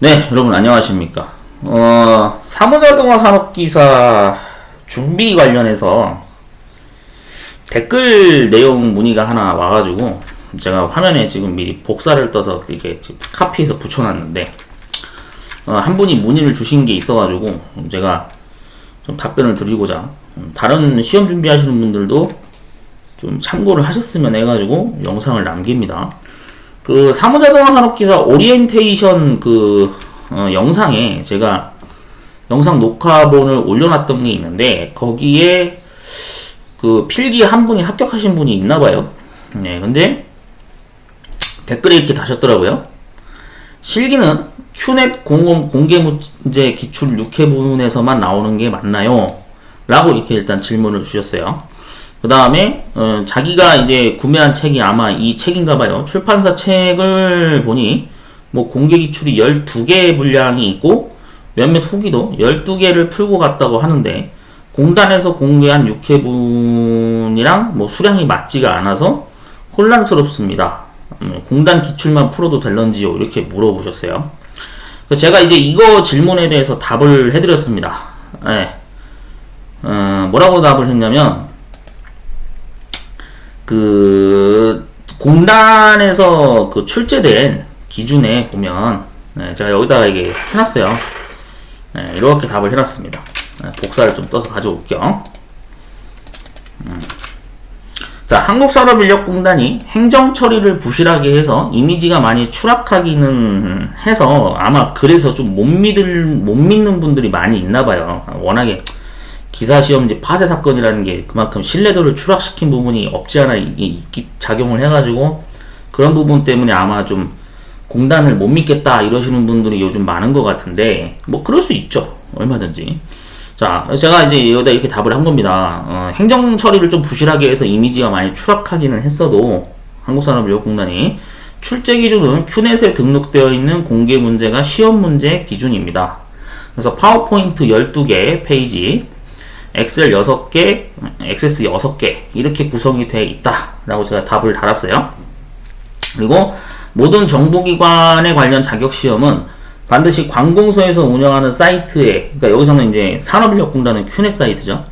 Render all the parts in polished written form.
네, 여러분 안녕하십니까. 사무자동화 산업기사 준비 관련해서 댓글 내용 문의가 하나 와가지고 제가 화면에 지금 미리 복사를 떠서 이게 지금 카피해서 붙여놨는데 한 분이 문의를 주신 게 있어가지고 제가 좀 답변을 드리고자 다른 시험 준비하시는 분들도 좀 참고를 하셨으면 해가지고 영상을 남깁니다. 그 사무자동화 산업기사 오리엔테이션 영상에 제가 영상 녹화본을 올려놨던 게 있는데 거기에 그 필기 한 분이 합격하신 분이 있나봐요. 네, 근데 댓글에 이렇게 다셨더라고요. 실기는 큐넷 공개 문제 기출 6회분에서만 나오는 게 맞나요? 라고 이렇게 일단 질문을 주셨어요. 그 다음에 자기가 이제 구매한 책이 아마 이 책인가봐요. 출판사 책을 보니 뭐 공개 기출이 12개 분량이 있고 몇몇 후기도 12개를 풀고 갔다고 하는데 공단에서 공개한 6회분이랑 뭐 수량이 맞지가 않아서 혼란스럽습니다. 공단 기출만 풀어도 될런지요? 이렇게 물어보셨어요. 그래서 제가 이제 이거 질문에 대해서 답을 해드렸습니다. 네. 뭐라고 답을 했냐면 공단에서 출제된 기준에 보면, 제가 여기다가 이게 해놨어요. 이렇게 답을 해놨습니다. 복사를 좀 떠서 가져올게요. 자, 한국산업인력공단이 행정처리를 부실하게 해서 이미지가 많이 추락하기는 해서 아마 그래서 좀 못 믿는 분들이 많이 있나봐요. 워낙에 기사시험지 파쇄 사건이라는 게 그만큼 신뢰도를 추락시킨 부분이 없지 않아 작용을 해가지고 그런 부분 때문에 아마 좀 공단을 못 믿겠다 이러시는 분들이 요즘 많은 것 같은데 뭐 그럴 수 있죠. 얼마든지. 자, 제가 이제 여기다 이렇게 답을 한 겁니다. 행정 처리를 좀 부실하게 해서 이미지가 많이 추락하기는 했어도 한국산업인력공단이 출제 기준은 큐넷에 등록되어 있는 공개 문제가 시험 문제 기준입니다. 그래서 파워포인트 12개 페이지 엑셀 6개, 액세스 6개 이렇게 구성이 되어 있다 라고 제가 답을 달았어요. 그리고 모든 정부기관에 관련 자격시험은 반드시 관공서에서 운영하는 사이트에, 그러니까 여기서는 이제 산업인력공단은 큐넷 사이트죠.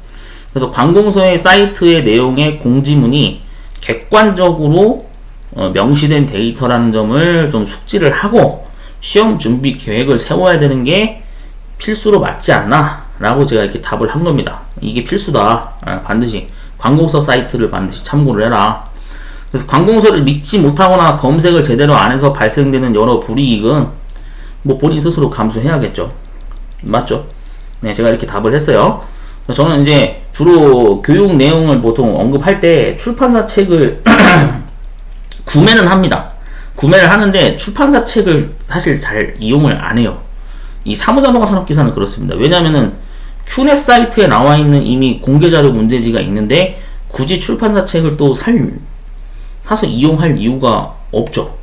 그래서 관공서의 사이트의 내용의 공지문이 객관적으로 명시된 데이터라는 점을 좀 숙지를 하고 시험 준비 계획을 세워야 되는 게 필수로 맞지 않나 라고 제가 이렇게 답을 한 겁니다. 이게 필수다. 반드시 관공서 사이트를 반드시 참고를 해라. 그래서 관공서를 믿지 못하거나 검색을 제대로 안 해서 발생되는 여러 불이익은 뭐 본인 스스로 감수해야겠죠. 맞죠? 네, 제가 이렇게 답을 했어요. 저는 이제 주로 교육 내용을 보통 언급할 때 출판사 책을 구매는 합니다. 구매를 하는데 출판사 책을 사실 잘 이용을 안 해요. 이 사무자동화 산업기사는 그렇습니다. 왜냐면은 큐넷 사이트에 나와 있는 이미 공개자료 문제지가 있는데 굳이 출판사 책을 또 사서 이용할 이유가 없죠.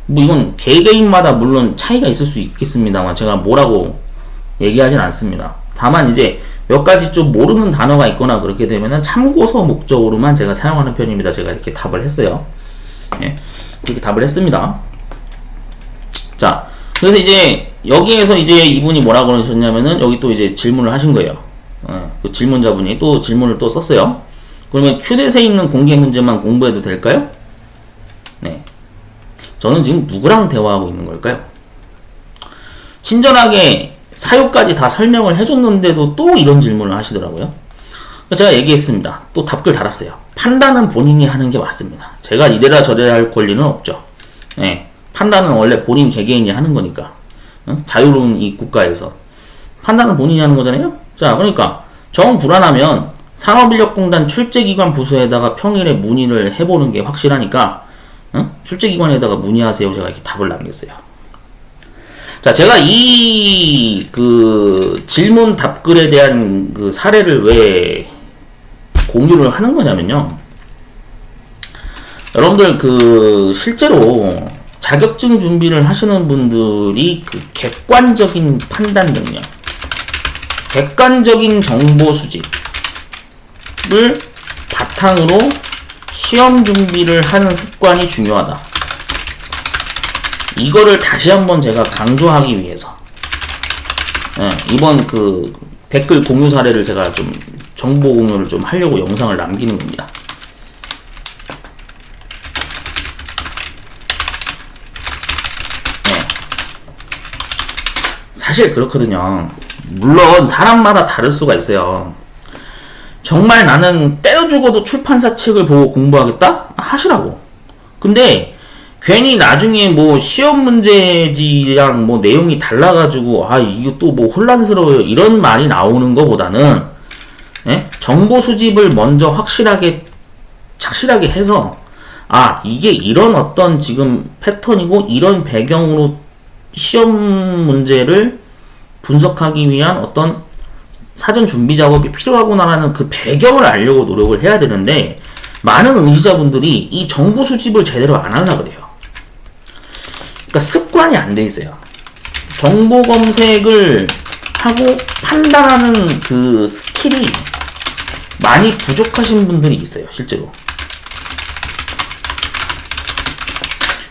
뭐 이건 개개인마다 물론 차이가 있을 수 있겠습니다만 제가 뭐라고 얘기하진 않습니다. 다만 이제 몇 가지 좀 모르는 단어가 있거나 그렇게 되면은 참고서 목적으로만 제가 사용하는 편입니다. 제가 이렇게 답을 했어요. 예, 이렇게 답을 했습니다. 자, 그래서 이제 여기에서 이제 이분이 뭐라고 그러셨냐면은 여기 또 이제 질문을 하신 거예요. 그 질문자분이 또 질문을 또 썼어요. 그러면 큐넷에 있는 공개 문제만 공부해도 될까요? 네. 저는 지금 누구랑 대화하고 있는 걸까요? 친절하게 사유까지 다 설명을 해줬는데도 또 이런 질문을 하시더라고요. 제가 얘기했습니다. 또 답글 달았어요. 판단은 본인이 하는 게 맞습니다. 제가 이래라 저래라 할 권리는 없죠. 네. 판단은 원래 본인 개개인이 하는 거니까. 자유로운 이 국가에서 판단은 본인이 하는 거잖아요. 자, 그러니까 정 불안하면 산업인력공단 출제기관 부서에다가 평일에 문의를 해보는 게 확실하니까 출제기관에다가 문의하세요. 제가 이렇게 답을 남겼어요. 자, 제가 이 질문 답글에 대한 사례를 왜 공유를 하는 거냐면요. 여러분들 실제로 자격증 준비를 하시는 분들이 객관적인 판단 능력, 객관적인 정보 수집을 바탕으로 시험 준비를 하는 습관이 중요하다. 이거를 다시 한번 제가 강조하기 위해서 이번 그 댓글 공유 사례를 제가 좀 정보 공유를 좀 하려고 영상을 남기는 겁니다. 사실 그렇거든요. 물론 사람마다 다를 수가 있어요. 정말 나는 때려 죽어도 출판사 책을 보고 공부하겠다? 하시라고. 근데 괜히 나중에 뭐 시험 문제지랑 뭐 내용이 달라가지고 이거 또 뭐 혼란스러워요 이런 말이 나오는 것보다는 정보 수집을 먼저 착실하게 해서 이게 이런 어떤 지금 패턴이고 이런 배경으로 시험 문제를 분석하기 위한 어떤 사전 준비 작업이 필요하구나라는 그 배경을 알려고 노력을 해야 되는데 많은 응시자분들이 이 정보 수집을 제대로 안 하려고 그래요. 그러니까 습관이 안 돼 있어요. 정보 검색을 하고 판단하는 그 스킬이 많이 부족하신 분들이 있어요, 실제로.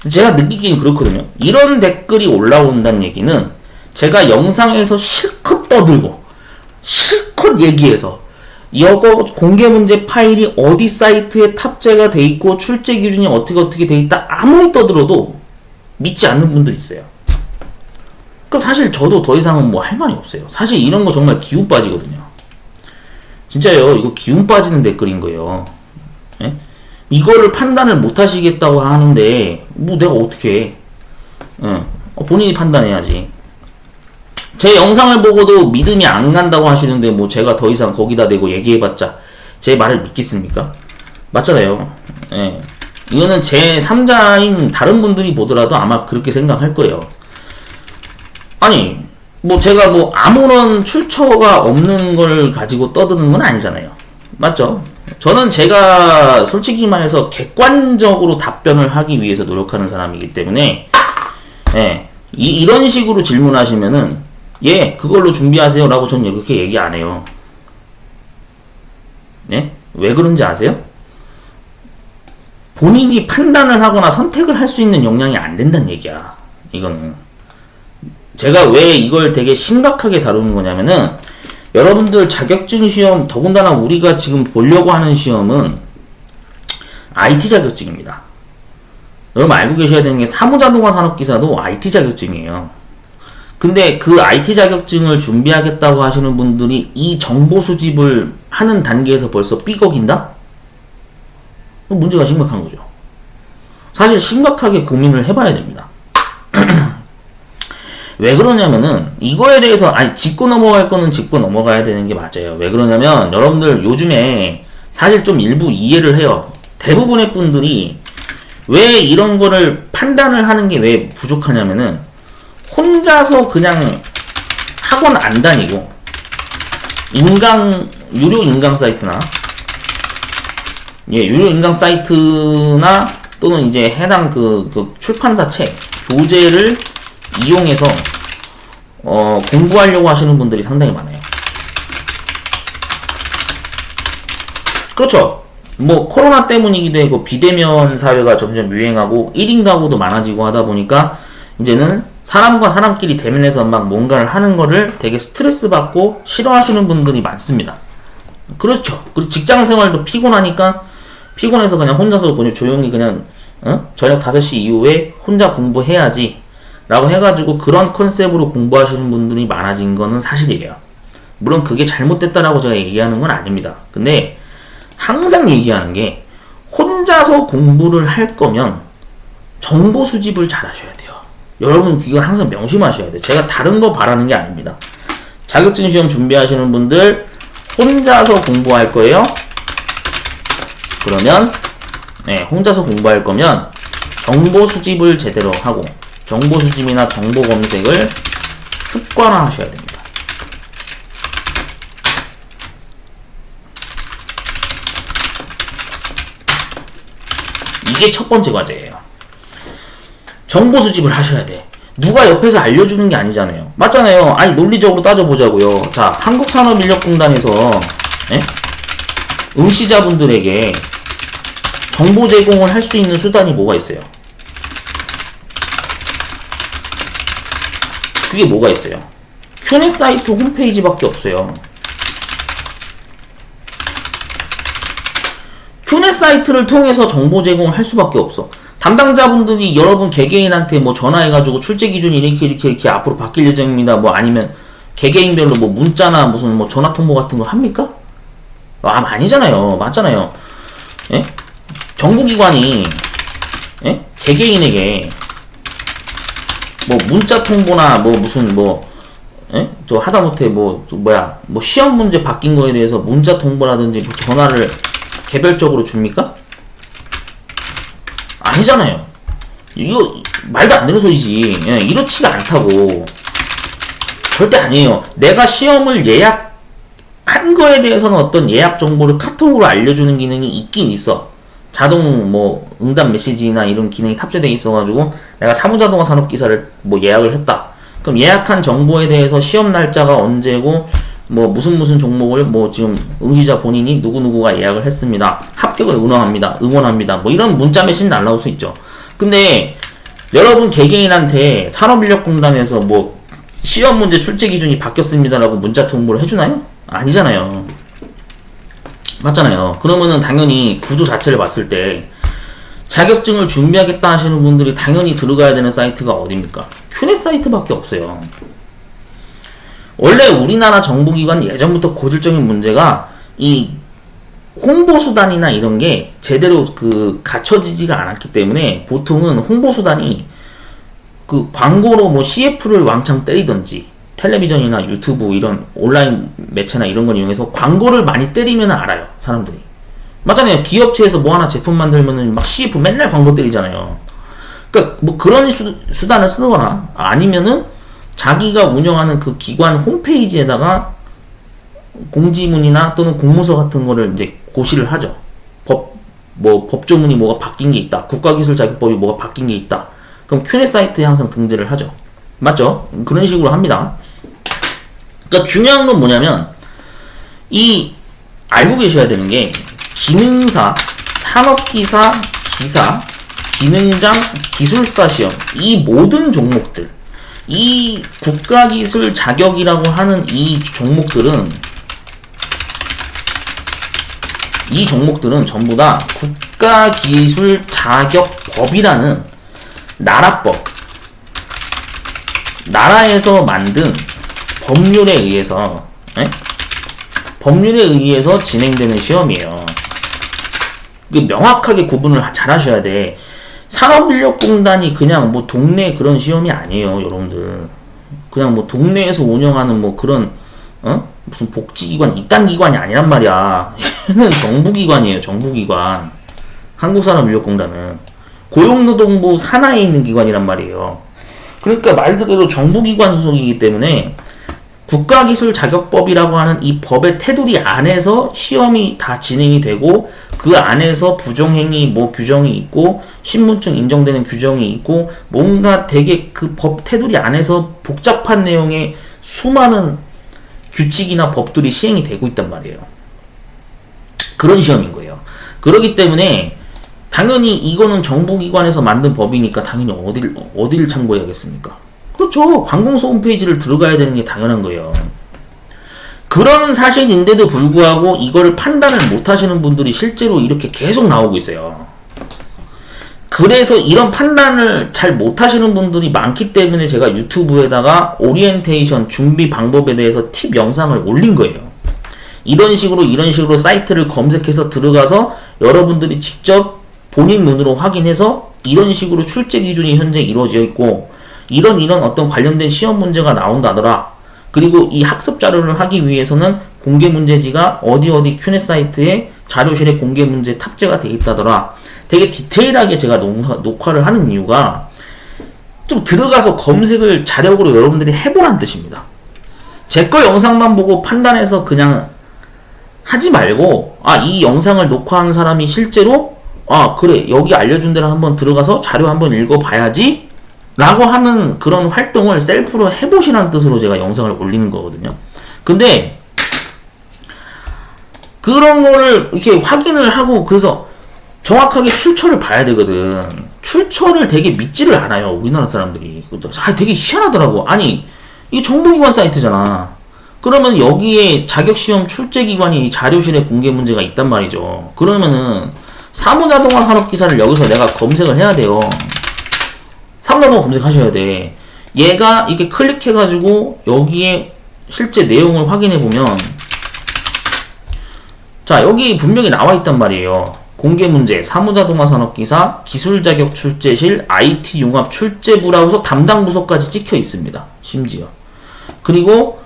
제가 느끼기는 그렇거든요. 이런 댓글이 올라온다는 얘기는 제가 영상에서 실컷 떠들고 실컷 얘기해서 이거 공개 문제 파일이 어디 사이트에 탑재가 돼 있고 출제 기준이 어떻게 돼 있다 아무리 떠들어도 믿지 않는 분들이 있어요. 그럼 사실 저도 더 이상은 뭐 할 말이 없어요. 사실 이런 거 정말 기운 빠지거든요. 진짜요. 이거 기운 빠지는 댓글인 거예요. 예? 이거를 판단을 못 하시겠다고 하는데 뭐 내가 어떻게 해. 본인이 판단해야지. 제 영상을 보고도 믿음이 안 간다고 하시는데 뭐 제가 더 이상 거기다 대고 얘기해봤자 제 말을 믿겠습니까? 맞잖아요. 예. 이거는 제 3자인 다른 분들이 보더라도 아마 그렇게 생각할 거예요. 아니 뭐 제가 뭐 아무런 출처가 없는 걸 가지고 떠드는 건 아니잖아요. 맞죠? 저는 제가 솔직히 말해서 객관적으로 답변을 하기 위해서 노력하는 사람이기 때문에 이런 식으로 질문하시면은 그걸로 준비하세요 라고 저는 이렇게 얘기 안 해요. 왜 그런지 아세요? 본인이 판단을 하거나 선택을 할 수 있는 역량이 안 된다는 얘기야. 이거는 제가 왜 이걸 되게 심각하게 다루는 거냐면은 여러분들 자격증 시험, 더군다나 우리가 지금 보려고 하는 시험은 IT 자격증입니다. 여러분 알고 계셔야 되는 게 사무자동화 산업기사도 IT 자격증이에요. 근데 그 IT 자격증을 준비하겠다고 하시는 분들이 이 정보 수집을 하는 단계에서 벌써 삐걱인다? 문제가 심각한 거죠. 사실 심각하게 고민을 해봐야 됩니다. 왜 그러냐면은 이거에 대해서 짚고 넘어갈 거는 짚고 넘어가야 되는 게 맞아요. 왜 그러냐면 여러분들 요즘에 사실 좀 일부 이해를 해요. 대부분의 분들이 왜 이런 거를 판단을 하는 게 왜 부족하냐면은 혼자서 그냥 학원 안 다니고 유료 인강 사이트나 유료 인강 사이트나 또는 이제 해당 그 출판사 책 교재를 이용해서 공부하려고 하시는 분들이 상당히 많아요. 그렇죠. 뭐 코로나 때문이기도 하고 비대면 사회가 점점 유행하고 1인 가구도 많아지고 하다 보니까 이제는 사람과 사람끼리 대면해서 막 뭔가를 하는 거를 되게 스트레스 받고 싫어하시는 분들이 많습니다. 그렇죠. 그리고 직장 생활도 피곤해서 그냥 혼자서 조용히 그냥 저녁 5시 이후에 혼자 공부해야지 라고 해가지고 그런 컨셉으로 공부하시는 분들이 많아진 거는 사실이에요. 물론 그게 잘못됐다라고 제가 얘기하는 건 아닙니다. 근데 항상 얘기하는 게 혼자서 공부를 할 거면 정보 수집을 잘 하셔야 돼요. 여러분 이거 항상 명심하셔야 돼요. 제가 다른 거 바라는 게 아닙니다. 자격증 시험 준비하시는 분들 혼자서 공부할 거예요. 그러면 혼자서 공부할 거면 정보 수집을 제대로 하고 정보 수집이나 정보 검색을 습관화 하셔야 됩니다. 이게 첫 번째 과제예요. 정보 수집을 하셔야 돼. 누가 옆에서 알려주는 게 아니잖아요. 맞잖아요. 논리적으로 따져보자고요. 자, 한국산업인력공단에서 응시자분들에게 정보 제공을 할 수 있는 수단이 뭐가 있어요? 그게 뭐가 있어요? 큐넷 사이트 홈페이지밖에 없어요. 큐넷 사이트를 통해서 정보 제공을 할 수밖에 없어. 담당자분들이 여러분 개개인한테 뭐 전화해가지고 출제 기준이 이렇게 앞으로 바뀔 예정입니다. 뭐 아니면 개개인별로 뭐 문자나 무슨 뭐 전화 통보 같은 거 합니까? 아니잖아요. 맞잖아요. 예? 정부기관이 예? 개개인에게 뭐 문자 통보나 뭐 무슨 뭐 예? 저 하다못해 뭐 시험 문제 바뀐 거에 대해서 문자 통보라든지 뭐 전화를 개별적으로 줍니까? 아니잖아요. 이거 말도 안 되는 소리지. 예, 이렇지가 않다고. 절대 아니에요. 내가 시험을 예약한 거에 대해서는 어떤 예약 정보를 카톡으로 알려주는 기능이 있긴 있어. 자동 뭐 응답 메시지나 이런 기능이 탑재되어 있어가지고 내가 사무자동화 산업기사를 뭐 예약을 했다. 그럼 예약한 정보에 대해서 시험 날짜가 언제고 뭐 무슨 종목을 뭐 지금 응시자 본인이 누구누구가 예약을 했습니다. 합격을 응원합니다. 뭐 이런 문자 메시지 날라올 수 있죠. 근데 여러분 개개인한테 산업인력공단에서 뭐 시험 문제 출제 기준이 바뀌었습니다라고 문자 통보를 해주나요? 아니잖아요. 맞잖아요. 그러면은 당연히 구조 자체를 봤을 때 자격증을 준비하겠다 하시는 분들이 당연히 들어가야 되는 사이트가 어딥니까? 큐넷 사이트밖에 없어요. 원래 우리나라 정부기관 예전부터 고질적인 문제가 이 홍보수단이나 이런 게 제대로 갖춰지지가 않았기 때문에 보통은 홍보수단이 그 광고로 뭐 CF를 왕창 때리던지 텔레비전이나 유튜브 이런 온라인 매체나 이런 걸 이용해서 광고를 많이 때리면 알아요, 사람들이. 맞잖아요. 기업체에서 뭐 하나 제품 만들면은 막 CF 맨날 광고 때리잖아요. 그러니까 뭐 그런 수단을 쓰거나 아니면은 자기가 운영하는 그 기관 홈페이지에다가 공지문이나 또는 공문서 같은 거를 이제 고시를 하죠. 법조문이 뭐가 바뀐 게 있다. 국가기술자격법이 뭐가 바뀐 게 있다. 그럼 큐넷 사이트에 항상 등재를 하죠. 맞죠? 그런 식으로 합니다. 그러니까 중요한 건 뭐냐면 알고 계셔야 되는 게 기능사, 산업기사, 기사, 기능장, 기술사 시험 이 모든 종목들 이 국가기술 자격이라고 하는 이 종목들은 전부 다 국가기술 자격법이라는 나라법, 나라에서 만든 법률에 의해서 진행되는 시험이에요. 명확하게 구분을 잘 하셔야 돼. 산업인력공단이 그냥 뭐 동네 그런 시험이 아니에요, 여러분들. 그냥 뭐 동네에서 운영하는 뭐 그런 무슨 복지기관 이딴 기관이 아니란 말이야. 얘는 정부기관이에요, 정부기관. 한국산업인력공단은 고용노동부 산하에 있는 기관이란 말이에요. 그러니까 말 그대로 정부기관 소속이기 때문에 국가기술자격법이라고 하는 이 법의 테두리 안에서 시험이 다 진행이 되고 그 안에서 부정행위 뭐 규정이 있고 신분증 인정되는 규정이 있고 뭔가 되게 그 법 테두리 안에서 복잡한 내용의 수많은 규칙이나 법들이 시행이 되고 있단 말이에요. 그런 시험인 거예요. 그렇기 때문에 당연히 이거는 정부기관에서 만든 법이니까 당연히 어디를 참고해야겠습니까? 그렇죠. 관공서 홈페이지를 들어가야 되는 게 당연한 거예요. 그런 사실인데도 불구하고 이거를 판단을 못 하시는 분들이 실제로 이렇게 계속 나오고 있어요. 그래서 이런 판단을 잘 못 하시는 분들이 많기 때문에 제가 유튜브에다가 오리엔테이션 준비 방법에 대해서 팁 영상을 올린 거예요. 이런 식으로 사이트를 검색해서 들어가서 여러분들이 직접 본인 눈으로 확인해서 이런 식으로 출제 기준이 현재 이루어져 있고 이런 어떤 관련된 시험 문제가 나온다더라. 그리고 이 학습 자료를 하기 위해서는 공개 문제지가 어디 큐넷 사이트에 자료실에 공개 문제 탑재가 되어 있다더라. 되게 디테일하게 제가 녹화를 하는 이유가 좀 들어가서 검색을 자력으로 여러분들이 해보라는 뜻입니다. 제 거 영상만 보고 판단해서 그냥 하지 말고 이 영상을 녹화한 사람이 실제로 그래 여기 알려준 대로 한번 들어가서 자료 한번 읽어봐야지 라고 하는 그런 활동을 셀프로 해보시라는 뜻으로 제가 영상을 올리는 거거든요. 근데 그런 거를 이렇게 확인을 하고 그래서 정확하게 출처를 봐야 되거든. 출처를 되게 믿지를 않아요, 우리나라 사람들이. 되게 희한하더라고. 아니 이게 정보기관 사이트잖아. 그러면 여기에 자격시험 출제기관이 자료실에 공개 문제가 있단 말이죠. 그러면은 사무자동화 산업기사를 여기서 내가 검색을 해야 돼요. 사무자동화 검색하셔야 돼. 얘가 이렇게 클릭해가지고 여기에 실제 내용을 확인해보면, 자, 여기 분명히 나와 있단 말이에요. 공개문제, 사무자동화 산업기사, 기술자격 출제실, IT 융합 출제부라고 해서 담당 부서까지 찍혀 있습니다. 심지어. 그리고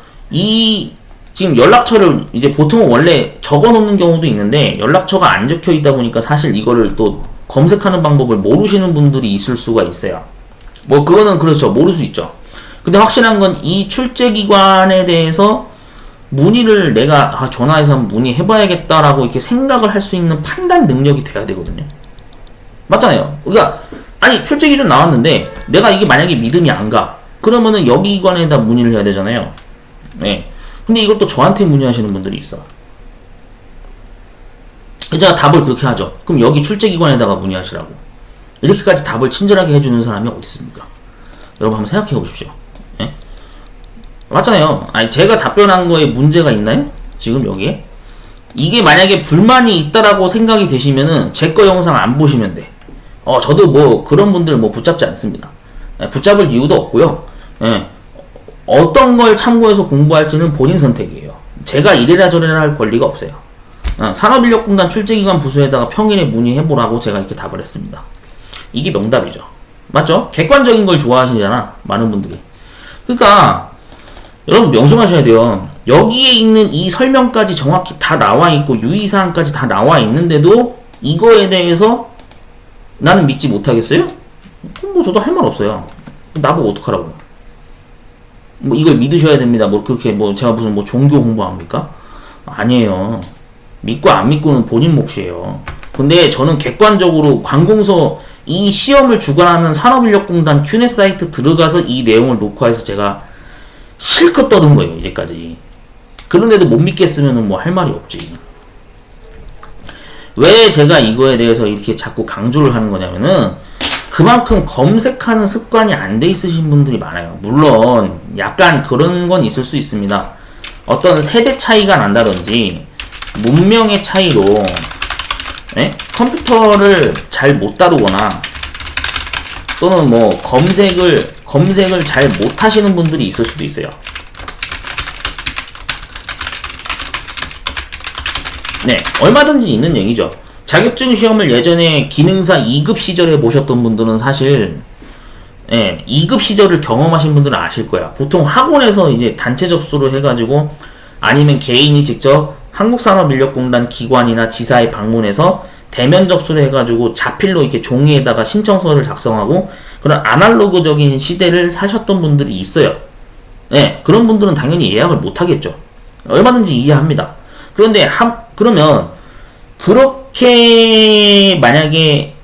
지금 연락처를 이제 보통은 원래 적어 놓는 경우도 있는데, 연락처가 안 적혀 있다 보니까 사실 이거를 또 검색하는 방법을 모르시는 분들이 있을 수가 있어요. 뭐, 그거는 그렇죠. 모를 수 있죠. 근데 확실한 건 이 출제기관에 대해서 문의를 내가 전화해서 한번 문의해봐야겠다라고 이렇게 생각을 할 수 있는 판단 능력이 돼야 되거든요. 맞잖아요. 그러니까 아니 출제 기준 나왔는데 내가 이게 만약에 믿음이 안 가. 그러면은 여기 기관에다 문의를 해야 되잖아요. 네. 근데 이것도 저한테 문의하시는 분들이 있어. 제가 답을 그렇게 하죠. 그럼 여기 출제 기관에다가 문의하시라고. 이렇게까지 답을 친절하게 해주는 사람이 어디 있습니까? 여러분 한번 생각해 보십시오. 네? 맞잖아요. 아니 제가 답변한 거에 문제가 있나요? 지금 여기에? 이게 만약에 불만이 있다라고 생각이 되시면은 제 거 영상 안 보시면 돼. 저도 뭐 그런 분들 뭐 붙잡지 않습니다. 붙잡을 이유도 없고요. 예. 어떤 걸 참고해서 공부할지는 본인 선택이에요. 제가 이래라 저래라 할 권리가 없어요. 산업인력공단 출제기관 부서에다가 평일에 문의해보라고 제가 이렇게 답을 했습니다. 이게 명답이죠. 맞죠? 객관적인 걸 좋아하시잖아, 많은 분들이. 그러니까 여러분 명심하셔야 돼요. 여기에 있는 이 설명까지 정확히 다 나와 있고 유의사항까지 다 나와 있는데도 이거에 대해서 나는 믿지 못하겠어요? 그럼 뭐 저도 할 말 없어요. 나보고 어떡하라고. 뭐 이걸 믿으셔야 됩니다. 뭐 그렇게 뭐 제가 무슨 뭐 종교 홍보합니까? 아니에요. 믿고 안 믿고는 본인 몫이에요. 근데 저는 객관적으로 관공서 이 시험을 주관하는 산업인력공단 큐넷 사이트 들어가서 이 내용을 녹화해서 제가 실컷 떠든 거예요, 이제까지. 그런데도 못 믿겠으면 뭐 할 말이 없지. 왜 제가 이거에 대해서 이렇게 자꾸 강조를 하는 거냐면은 그만큼 검색하는 습관이 안 돼 있으신 분들이 많아요. 물론 약간 그런 건 있을 수 있습니다. 어떤 세대 차이가 난다든지 문명의 차이로 컴퓨터를 잘 못 다루거나 또는 뭐 검색을 잘 못 하시는 분들이 있을 수도 있어요. 네, 얼마든지 있는 얘기죠. 자격증 시험을 예전에 기능사 2급 시절에 보셨던 분들은 사실 2급 시절을 경험하신 분들은 아실 거야. 보통 학원에서 이제 단체 접수를 해가지고 아니면 개인이 직접 한국산업인력공단 기관이나 지사에 방문해서 대면 접수를 해가지고 자필로 이렇게 종이에다가 신청서를 작성하고 그런 아날로그적인 시대를 사셨던 분들이 있어요. 네, 그런 분들은 당연히 예약을 못 하겠죠. 얼마든지 이해합니다. 그런데 그러면 그렇게 만약에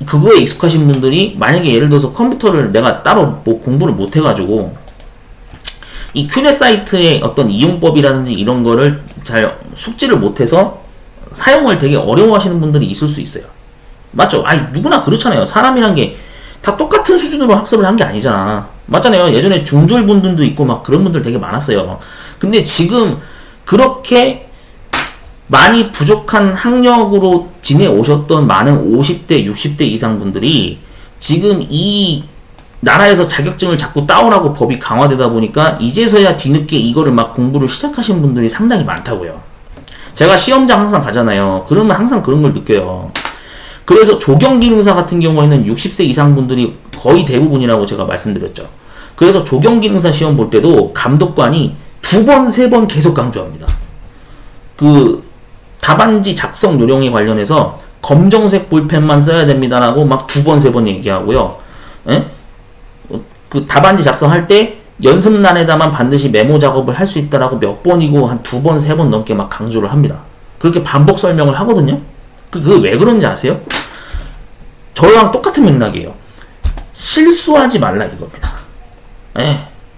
그거에 익숙하신 분들이 만약에 예를 들어서 컴퓨터를 내가 따로 뭐 공부를 못 해가지고 이 큐넷 사이트의 어떤 이용법이라든지 이런 거를 잘 숙지를 못해서 사용을 되게 어려워하시는 분들이 있을 수 있어요. 맞죠? 아니 누구나 그렇잖아요. 사람이란 게 다 똑같은 수준으로 학습을 한 게 아니잖아. 맞잖아요. 예전에 중졸 분들도 있고 막 그런 분들 되게 많았어요. 근데 지금 그렇게 많이 부족한 학력으로 지내오셨던 많은 50대, 60대 이상 분들이 지금 이 나라에서 자격증을 자꾸 따오라고 법이 강화되다 보니까 이제서야 뒤늦게 이거를 막 공부를 시작하신 분들이 상당히 많다고요. 제가 시험장 항상 가잖아요. 그러면 항상 그런 걸 느껴요. 그래서 조경기능사 같은 경우에는 60세 이상 분들이 거의 대부분이라고 제가 말씀드렸죠. 그래서 조경기능사 시험 볼 때도 감독관이 2번, 3번 계속 강조합니다. 그 답안지 작성 요령에 관련해서 검정색 볼펜만 써야 됩니다라고 막 2번, 3번 얘기하고요. 그 답안지 작성할 때 연습란에다만 반드시 메모 작업을 할 수 있다라고 몇 번이고 한 2번, 3번 넘게 막 강조를 합니다. 그렇게 반복 설명을 하거든요. 그게 왜 그런지 아세요? 저랑 똑같은 맥락이에요. 실수하지 말라 이겁니다.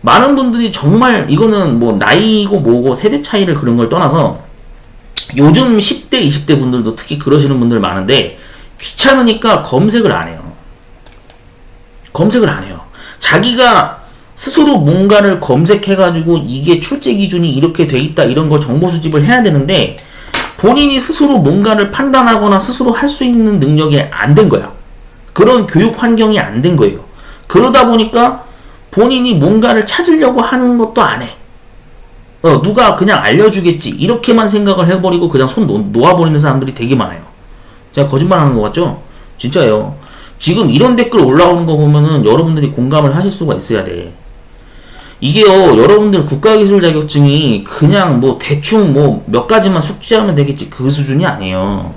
많은 분들이 정말 이거는 뭐 나이고 뭐고 세대 차이를 그런 걸 떠나서 요즘 10대, 20대 분들도 특히 그러시는 분들 많은데 귀찮으니까 검색을 안 해요. 검색을 안 해요. 자기가 스스로 뭔가를 검색해가지고 이게 출제 기준이 이렇게 돼 있다 이런 걸 정보 수집을 해야 되는데 본인이 스스로 뭔가를 판단하거나 스스로 할 수 있는 능력이 안 된 거야. 그런 교육 환경이 안 된 거예요. 그러다 보니까 본인이 뭔가를 찾으려고 하는 것도 안 해. 누가 그냥 알려주겠지 이렇게만 생각을 해버리고 그냥 손 놓아버리는 사람들이 되게 많아요. 제가 거짓말하는 것 같죠? 진짜예요. 지금 이런 댓글 올라오는 거 보면은 여러분들이 공감을 하실 수가 있어야 돼. 이게요, 여러분들 국가기술 자격증이 그냥 뭐 대충 뭐 몇 가지만 숙지하면 되겠지 그 수준이 아니에요.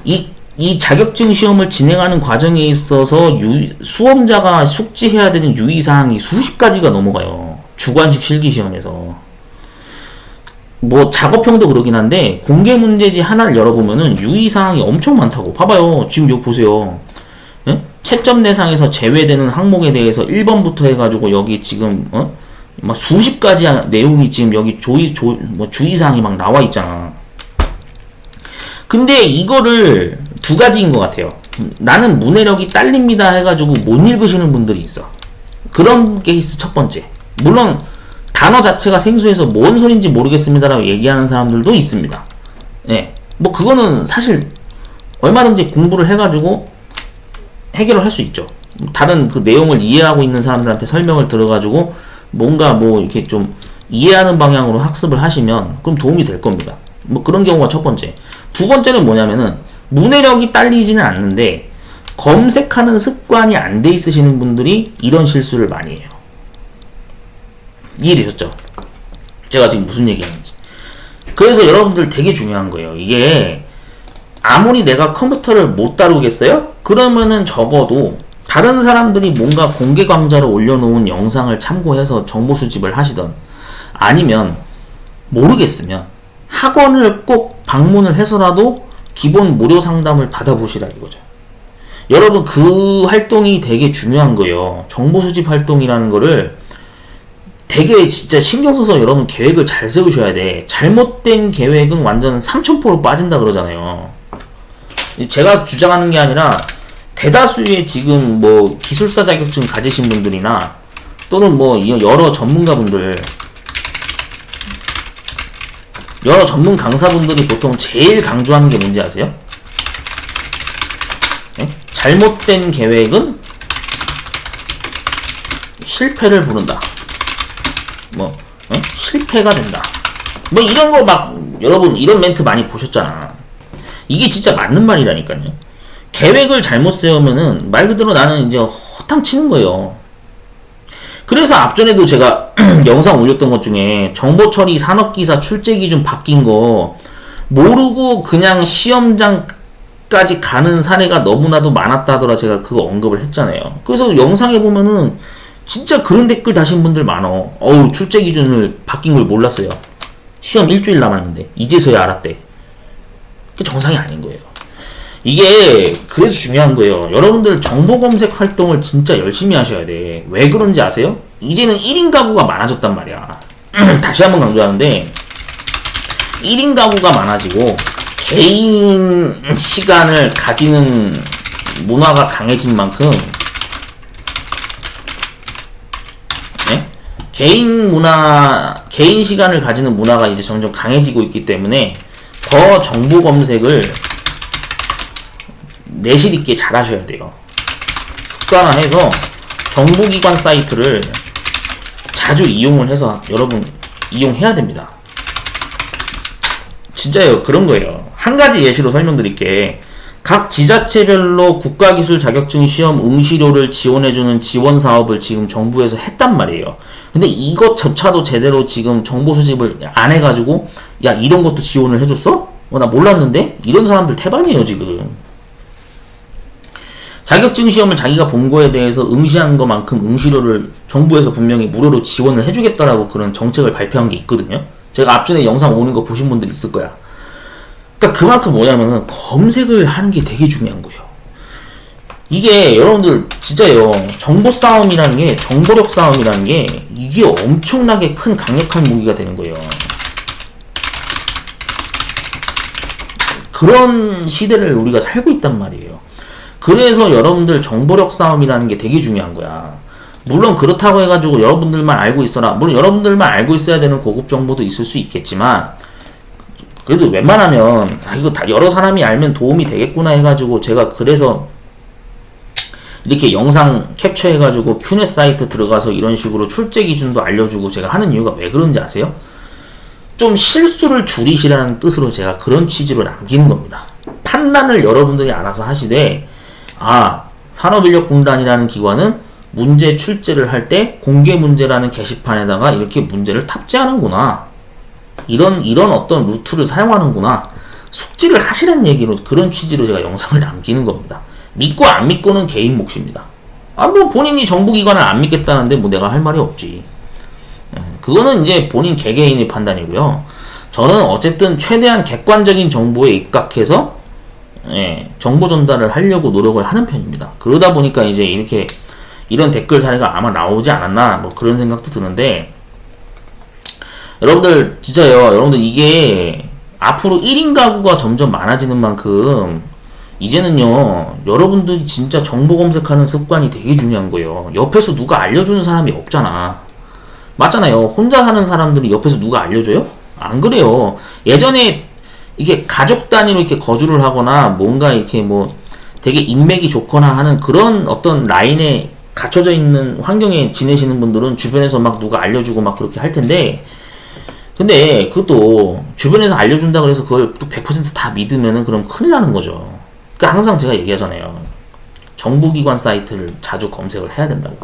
이 자격증 시험을 진행하는 과정에 있어서 수험자가 숙지해야 되는 유의사항이 수십 가지가 넘어가요. 주관식 실기시험에서. 뭐 작업형도 그러긴 한데 공개 문제지 하나를 열어보면은 유의사항이 엄청 많다고. 봐봐요. 지금 여기 보세요. 예? 채점 대상에서 제외되는 항목에 대해서 1번부터 해가지고 여기 지금 막 수십 가지 내용이 지금 여기 뭐 주의사항이 막 나와 있잖아. 근데 이거를 두 가지인 것 같아요. 나는 문해력이 딸립니다 해가지고 못 읽으시는 분들이 있어. 그런 케이스 첫 번째. 물론 단어 자체가 생소해서 뭔 소린지 모르겠습니다라고 얘기하는 사람들도 있습니다. 예. 뭐 그거는 사실 얼마든지 공부를 해가지고 해결을 할 수 있죠. 다른 그 내용을 이해하고 있는 사람들한테 설명을 들어가지고 뭔가 뭐 이렇게 좀 이해하는 방향으로 학습을 하시면 그럼 도움이 될 겁니다. 뭐 그런 경우가 첫 번째. 두 번째는 뭐냐면은 문해력이 딸리지는 않는데 검색하는 습관이 안 돼 있으시는 분들이 이런 실수를 많이 해요. 이해되셨죠? 제가 지금 무슨 얘기하는지. 그래서 여러분들 되게 중요한 거예요. 이게 아무리 내가 컴퓨터를 못 다루겠어요? 그러면은 적어도 다른 사람들이 뭔가 공개 강좌를 올려놓은 영상을 참고해서 정보 수집을 하시던 아니면 모르겠으면 학원을 꼭 방문을 해서라도 기본 무료 상담을 받아보시라 이거죠. 여러분 그 활동이 되게 중요한 거예요. 정보 수집 활동이라는 거를 되게 진짜 신경 써서 여러분 계획을 잘 세우셔야 돼. 잘못된 계획은 완전 3000%로 빠진다 그러잖아요. 제가 주장하는 게 아니라 대다수의 지금 뭐 기술사 자격증 가지신 분들이나 또는 뭐 여러 전문가분들, 여러 전문 강사분들이 보통 제일 강조하는 게 뭔지 아세요? 네? 잘못된 계획은 실패를 부른다. 실패가 된다. 뭐 이런 거 막 여러분 이런 멘트 많이 보셨잖아. 이게 진짜 맞는 말이라니까요. 계획을 잘못 세우면은 말 그대로 나는 이제 허탕 치는 거예요. 그래서 앞전에도 제가 영상 올렸던 것 중에 정보처리 산업기사 출제기준 바뀐 거 모르고 그냥 시험장까지 가는 사례가 너무나도 많았다 하더라 제가 그거 언급을 했잖아요. 그래서 영상에 보면은 진짜 그런 댓글 다신 분들 많어. 출제기준을 바뀐 걸 몰랐어요. 시험 일주일 남았는데 이제서야 알았대. 그게 정상이 아닌 거예요. 이게 그래서 중요한 거예요. 여러분들 정보 검색 활동을 진짜 열심히 하셔야 돼. 왜 그런지 아세요? 이제는 1인 가구가 많아졌단 말이야. 다시 한번 강조하는데 1인 가구가 많아지고 개인 시간을 가지는 문화가 강해진 만큼 개인 시간을 가지는 문화가 이제 점점 강해지고 있기 때문에 더 정보 검색을 내실 있게 잘 하셔야 돼요. 습관화해서 정보기관 사이트를 자주 이용을 해서 여러분 이용해야 됩니다. 진짜요. 그런 거예요. 한 가지 예시로 설명드릴게. 각 지자체별로 국가기술 자격증 시험 응시료를 지원해주는 지원 사업을 지금 정부에서 했단 말이에요. 근데 이것조차도 제대로 지금 정보 수집을 안 해가지고 야 이런 것도 지원을 해줬어? 나 몰랐는데? 이런 사람들 태반이에요 지금. 자격증 시험을 자기가 본 거에 대해서 응시한 것만큼 응시료를 정부에서 분명히 무료로 지원을 해주겠다라고 그런 정책을 발표한 게 있거든요. 제가 앞전에 영상 오는 거 보신 분들 있을 거야. 그러니까 그만큼 뭐냐면은 검색을 하는 게 되게 중요한 거예요. 이게 여러분들 진짜요. 정보 싸움이라는 게, 정보력 싸움이라는 게 이게 엄청나게 큰 강력한 무기가 되는 거예요. 그런 시대를 우리가 살고 있단 말이에요. 그래서 여러분들 정보력 싸움이라는 게 되게 중요한 거야. 물론 그렇다고 해가지고 여러분들만 알고 있어라. 물론 여러분들만 알고 있어야 되는 고급 정보도 있을 수 있겠지만, 그래도 웬만하면 이거 다 여러 사람이 알면 도움이 되겠구나 해가지고 제가 그래서 이렇게 영상 캡처해가지고 큐넷 사이트 들어가서 이런 식으로 출제 기준도 알려주고 제가 하는 이유가 왜 그런지 아세요? 좀 실수를 줄이시라는 뜻으로 제가 그런 취지로 남기는 겁니다. 판단을 여러분들이 알아서 하시되, 산업인력공단이라는 기관은 문제 출제를 할 때 공개 문제라는 게시판에다가 이렇게 문제를 탑재하는구나. 이런 어떤 루트를 사용하는구나. 숙지를 하시라는 얘기로, 그런 취지로 제가 영상을 남기는 겁니다. 믿고 안 믿고는 개인 몫입니다. 뭐 본인이 정부기관을 안 믿겠다는데 뭐 내가 할 말이 없지. 그거는 이제 본인 개개인의 판단이고요. 저는 어쨌든 최대한 객관적인 정보에 입각해서 정보 전달을 하려고 노력을 하는 편입니다. 그러다 보니까 이제 이렇게 이런 댓글 사례가 아마 나오지 않았나 뭐 그런 생각도 드는데, 여러분들 진짜요. 여러분들 이게 앞으로 1인 가구가 점점 많아지는 만큼 이제는요, 여러분들이 진짜 정보 검색하는 습관이 되게 중요한 거예요. 옆에서 누가 알려주는 사람이 없잖아. 맞잖아요. 혼자 사는 사람들이 옆에서 누가 알려줘요? 안 그래요. 예전에 이게 가족 단위로 이렇게 거주를 하거나 뭔가 이렇게 뭐 되게 인맥이 좋거나 하는 그런 어떤 라인에 갇혀져 있는 환경에 지내시는 분들은 주변에서 막 누가 알려주고 막 그렇게 할 텐데, 근데 그것도 주변에서 알려준다 그래서 그걸 또 100% 다 믿으면은 그럼 큰일 나는 거죠. 그러니까 항상 제가 얘기하잖아요. 정보기관 사이트를 자주 검색을 해야 된다고.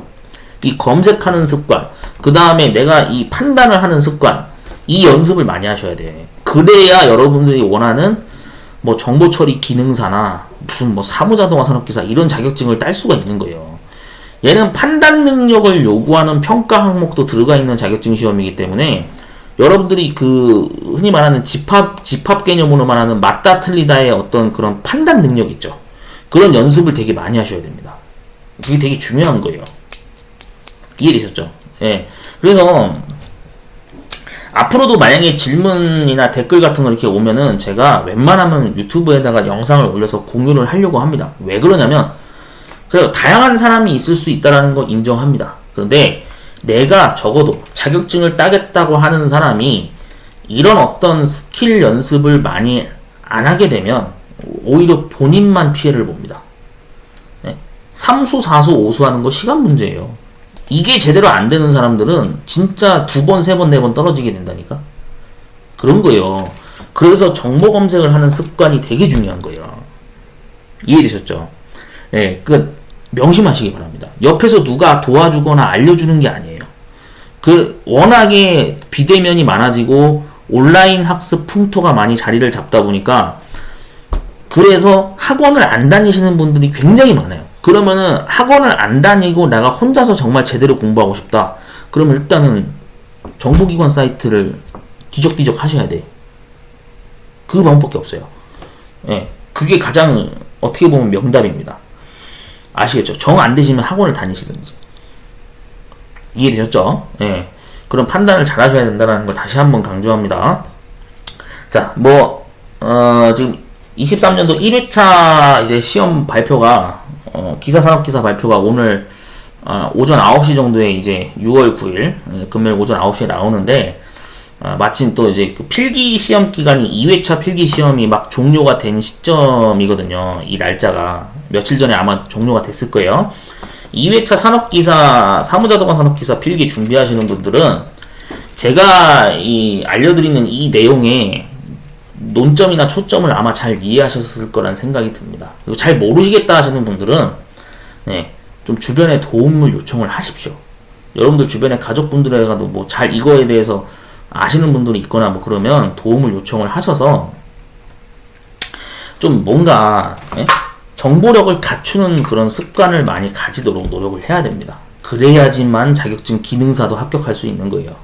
이 검색하는 습관, 그 다음에 내가 이 판단을 하는 습관, 이 연습을 많이 하셔야 돼. 그래야 여러분들이 원하는 뭐 정보처리 기능사나 무슨 뭐 사무자동화 산업기사 이런 자격증을 딸 수가 있는 거예요. 얘는 판단 능력을 요구하는 평가 항목도 들어가 있는 자격증 시험이기 때문에 여러분들이 그 흔히 말하는 집합 개념으로 말하는 맞다 틀리다의 어떤 그런 판단 능력 있죠. 그런 연습을 되게 많이 하셔야 됩니다. 그게 되게 중요한 거예요. 이해되셨죠? 예. 그래서 앞으로도 만약에 질문이나 댓글 같은 거 이렇게 오면은 제가 웬만하면 유튜브에다가 영상을 올려서 공유를 하려고 합니다. 왜 그러냐면, 그래요. 다양한 사람이 있을 수 있다는 거 인정합니다. 그런데 내가 적어도 자격증을 따겠다고 하는 사람이 이런 어떤 스킬 연습을 많이 안 하게 되면 오히려 본인만 피해를 봅니다. 네? 3수, 4수, 5수 하는 거 시간 문제예요. 이게 제대로 안 되는 사람들은 진짜 2번, 3번, 4번 떨어지게 된다니까? 그런 거예요. 그래서 정보 검색을 하는 습관이 되게 중요한 거예요. 이해되셨죠? 예, 명심하시기 바랍니다. 옆에서 누가 도와주거나 알려주는 게 아니에요. 워낙에 비대면이 많아지고 온라인 학습 풍토가 많이 자리를 잡다 보니까, 그래서 학원을 안 다니시는 분들이 굉장히 많아요. 그러면은 학원을 안 다니고 내가 혼자서 정말 제대로 공부하고 싶다. 그러면 일단은 정보기관 사이트를 뒤적뒤적 하셔야 돼. 그 방법밖에 없어요. 예, 그게 가장 어떻게 보면 명답입니다. 아시겠죠? 정 안 되시면 학원을 다니시든지. 이해되셨죠? 예. 그런 판단을 잘 하셔야 된다는 걸 다시 한번 강조합니다. 자, 지금 23년도 1회차 이제 시험 발표가, 기사산업기사 발표가 오늘, 오전 9시 정도에 이제 6월 9일, 금요일 오전 9시에 나오는데, 마침 또 이제 그 필기 시험 기간이 2회차 필기 시험이 막 종료가 된 시점이거든요. 이 날짜가. 며칠 전에 아마 종료가 됐을 거예요. 2회차 산업기사, 사무자동화 산업기사 필기 준비하시는 분들은 제가 알려드리는 이 내용에 논점이나 초점을 아마 잘 이해하셨을 거란 생각이 듭니다. 그리고 잘 모르시겠다 하시는 분들은 좀 주변에 도움을 요청을 하십시오. 여러분들 주변에 가족분들에게도 뭐 잘 이거에 대해서 아시는 분들이 있거나 뭐 그러면 도움을 요청을 하셔서 좀 뭔가 정보력을 갖추는 그런 습관을 많이 가지도록 노력을 해야 됩니다. 그래야지만 자격증 기능사도 합격할 수 있는 거예요.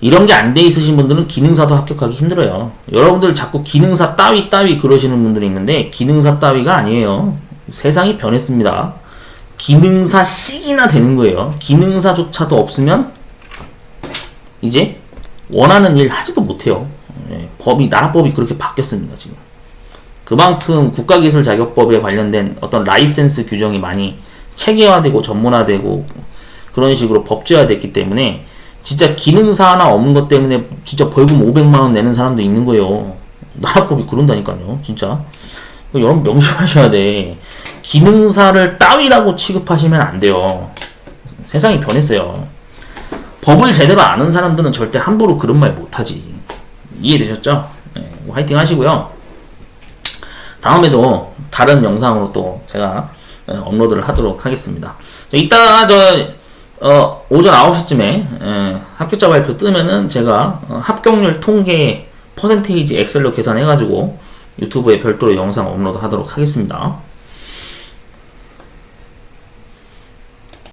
이런 게 안 돼 있으신 분들은 기능사도 합격하기 힘들어요. 여러분들 자꾸 기능사 따위 그러시는 분들이 있는데 기능사 따위가 아니에요. 세상이 변했습니다. 기능사 C이나 되는 거예요. 기능사조차도 없으면 이제 원하는 일 하지도 못해요. 나라법이 그렇게 바뀌었습니다, 지금. 그만큼 국가기술자격법에 관련된 어떤 라이센스 규정이 많이 체계화되고 전문화되고 그런 식으로 법제화됐기 때문에 진짜 기능사 하나 없는 것 때문에 진짜 벌금 500만원 내는 사람도 있는 거예요. 나라법이 그런다니까요, 진짜. 여러분 명심하셔야 돼. 기능사를 따위라고 취급하시면 안 돼요. 세상이 변했어요. 법을 제대로 아는 사람들은 절대 함부로 그런 말 못하지. 이해되셨죠? 네, 화이팅 하시고요. 다음에도 다른 영상으로 또 제가 업로드를 하도록 하겠습니다. 이따가 오전 9시쯤에 합격자 발표 뜨면은 제가 합격률 통계 퍼센테이지 엑셀로 계산해가지고 유튜브에 별도로 영상 업로드 하도록 하겠습니다.